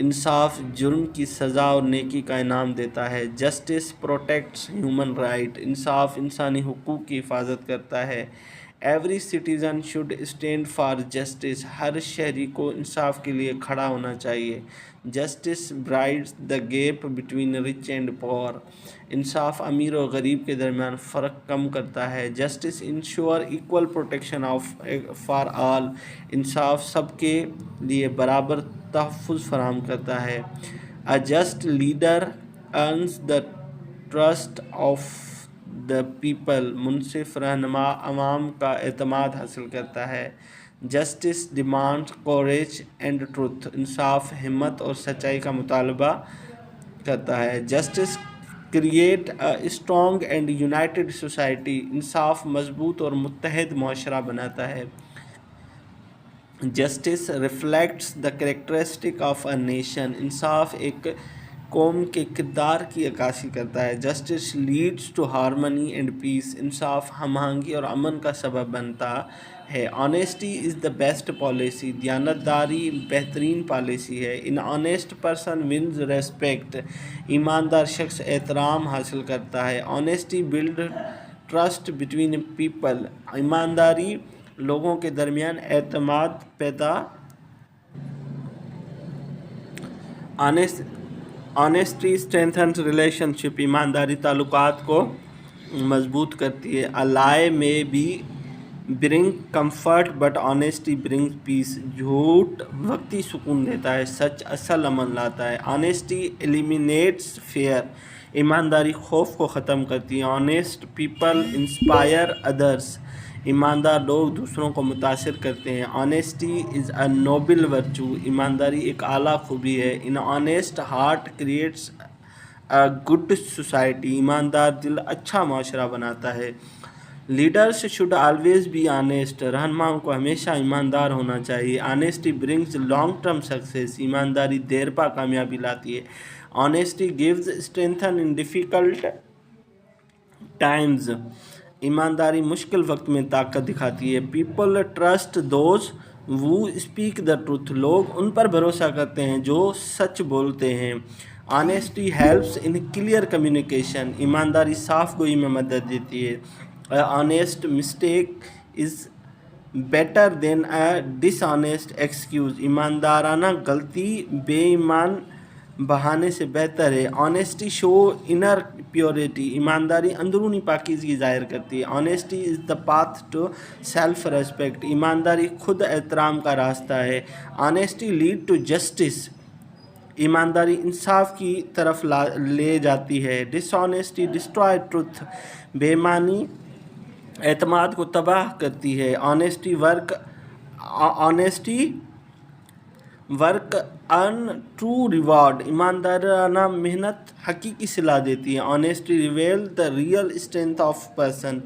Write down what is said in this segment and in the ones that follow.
انصاف جرم کی سزا اور نیکی کا انعام دیتا ہے. Justice protects human right. انصاف انسانی حقوق کی حفاظت کرتا ہے. Every citizen should stand for justice. ہر شہری کو انصاف کے لیے کھڑا ہونا چاہیے. Justice bridges the gap between rich and poor. انصاف امیر اور غریب کے درمیان فرق کم کرتا ہے. Justice ensure equal protection for all. انصاف سب کے لیے برابر تحفظ فراہم کرتا ہے. A just leader earns the trust of the people. منصف رہنما عوام کا اعتماد حاصل کرتا ہے. Justice demand courage and truth. انصاف ہمت اور سچائی کا مطالبہ کرتا ہے. Justice create a strong and united society. انصاف مضبوط اور متحد معاشرہ بناتا ہے. Justice reflects the characteristic of a nation. انصاف ایک قوم کے کردار کی عکاسی کرتا ہے. Justice leads to harmony and peace. انصاف ہم آہنگی اور امن کا سبب بنتا ہے. Honesty is the best policy. دیانتداری بہترین پالیسی ہے. An honest person wins respect. ایماندار شخص احترام حاصل کرتا ہے. Honesty build trust between people. ایمانداری لوگوں کے درمیان اعتماد پیدا. Honesty strengthens relationship. ایمانداری تعلقات کو مضبوط کرتی ہے. A lie may be bring comfort but honesty برنگ پیس. جھوٹ وقتی سکون دیتا ہے, سچ اصل امن لاتا ہے. Honesty eliminates fear. ایمانداری خوف کو ختم کرتی ہے. Honest people inspire others. ایماندار لوگ دوسروں کو متاثر کرتے ہیں. Honesty is a noble virtue. ایمانداری ایک اعلیٰ خوبی ہے. An honest heart creates a good society. ایماندار دل اچھا معاشرہ بناتا ہے. Leaders should always be honest. رہنماؤں کو ہمیشہ ایماندار ہونا چاہیے. Honesty brings long term success. ایمانداری دیر پا کامیابی لاتی ہے. Honesty gives strength in difficult Times. ایمانداری مشکل وقت میں طاقت دکھاتی ہے. پیپل ٹرسٹ دوز وہ اسپیک دا ٹروتھ. لوگ ان پر بھروسہ کرتے ہیں جو سچ بولتے ہیں. Honesty helps in clear communication. ایمانداری صاف گوئی میں مدد دیتی ہے. Honest mistake is better than a dishonest excuse. ایماندارانہ غلطی بے ایمان بہانے سے بہتر ہے. Honesty shows inner purity. ایمانداری اندرونی پاکیزگی ظاہر کرتی ہے. Honesty is the path to self respect. ایمانداری خود احترام کا راستہ ہے. Honesty leads to justice. ایمانداری انصاف کی طرف لے جاتی ہے. Dishonesty destroy truth. بے ایمانی اعتماد کو تباہ کرتی ہے. آنیسٹی ورک ارن ٹرو ریوارڈ. ایماندارانہ محنت حقیقی صلاح دیتی ہے. Honesty reveal the real strength of person.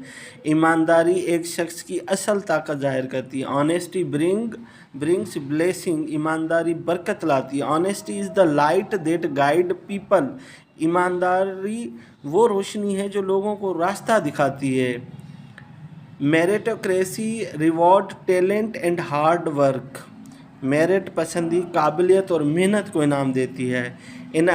ایمانداری ایک شخص کی اصل طاقت ظاہر کرتی ہے. Honesty brings blessing. ایمانداری برکت لاتی ہے. Honesty is the light that guide people. ایمانداری وہ روشنی ہے جو لوگوں کو راستہ دکھاتی ہے. میریٹوکریسی reward talent and hard work. Merit پسندی قابلیت اور محنت کو انعام دیتی ہے. ان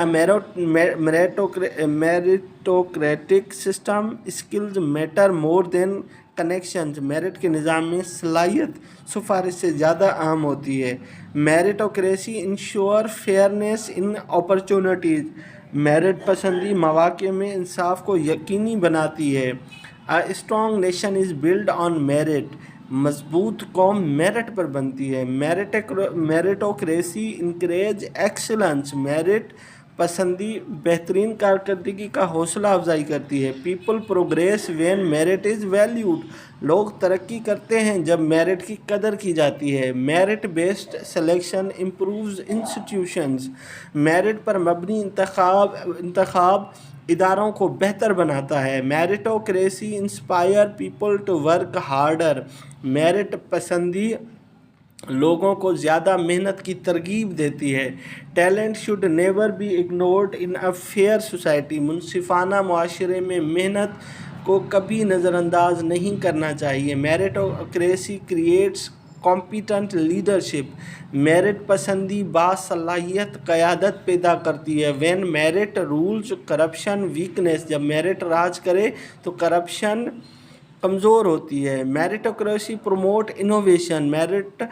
میریٹوکریٹک سسٹم اسکلز میٹر مور دین کنیکشنز. میرٹ کے نظام میں صلاحیت سفارش سے زیادہ اہم ہوتی ہے. میریٹوکریسی ensure fairness in opportunities. Merit پسندی مواقع میں انصاف کو یقینی بناتی ہے. A strong nation is build on merit. مضبوط قوم میرٹ پر بنتی ہے. میریٹوکریسی انکریج ایکسلنس. میرٹ پسندی بہترین کارکردگی کا حوصلہ افزائی کرتی ہے. People progress when merit is valued. لوگ ترقی کرتے ہیں جب میرٹ کی قدر کی جاتی ہے. Merit based selection improves institutions. Merit پر مبنی انتخاب اداروں کو بہتر بناتا ہے. Meritocracy inspire people to work harder. Merit پسندی لوگوں کو زیادہ محنت کی ترغیب دیتی ہے. Talent should never be ignored in a fair society. منصفانہ معاشرے میں محنت کو کبھی نظر انداز نہیں کرنا چاہیے. Meritocracy creates competent leadership. Merit پسندی باصلاحیت قیادت پیدا کرتی ہے. When merit rules corruption weakness. جب میرٹ راج کرے تو کرپشن کمزور ہوتی ہے. میرٹوکریسی پروموٹ انوویشن. میرٹ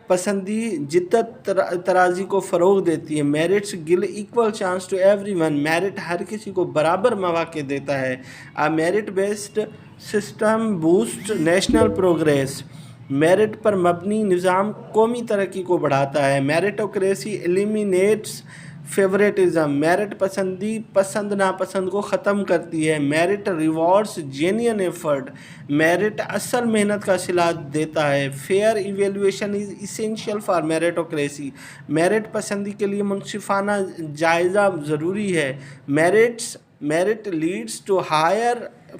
پسندی جدت ترازی کو فروغ دیتی ہے. میرٹس گل equal chance to everyone. Merit ہر کسی کو برابر مواقع دیتا ہے. Merit based system boost national progress. Merit پر مبنی نظام قومی ترقی کو بڑھاتا ہے. میرٹوکریسی ایلیمینیٹس فیوریٹزم. میرٹ پسندی پسند ناپسند کو ختم کرتی ہے. Merit rewards genuine effort. Merit اصل محنت کا صلہ دیتا ہے. Fair evaluation is essential for meritocracy. Merit پسندی کے لیے منصفانہ جائزہ ضروری ہے. Merit leads to higher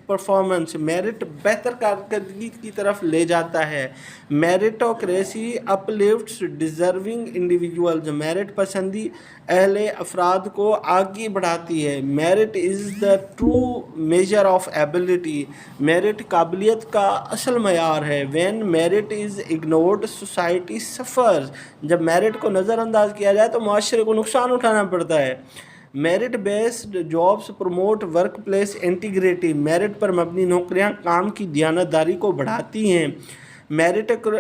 performance. Merit بہتر کارکردگی کی طرف لے جاتا ہے. Meritocracy uplifts deserving individuals. Merit پسندی اہل افراد کو آگے بڑھاتی ہے. Merit is the true measure of ability. Merit قابلیت کا اصل معیار ہے. When merit is ignored society suffers. جب میرٹ کو نظر انداز کیا جائے تو معاشرے کو نقصان اٹھانا پڑتا ہے. Merit based jobs promote workplace integrity. Merit پر مبنی نوکریاں کام کی دیانتداری کو بڑھاتی ہیں.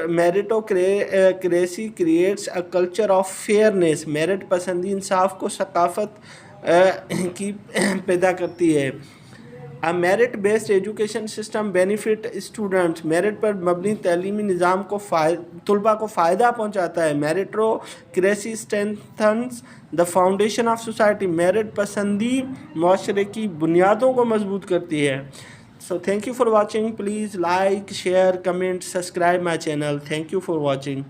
Meritocracy creates a culture of fairness. Merit پسندی انصاف کو ثقافت کی پیدا کرتی ہے. Merit based education system benefit students. Merit پر مبنی تعلیمی نظام کو طلباء کو فائدہ پہنچاتا ہے. Meritocracy strengthens the foundation of society. Merit پسندی معاشرے کی بنیادوں کو مضبوط کرتی ہے. So thank you for watching. Please like, share, comment, subscribe my channel. Thank you for watching.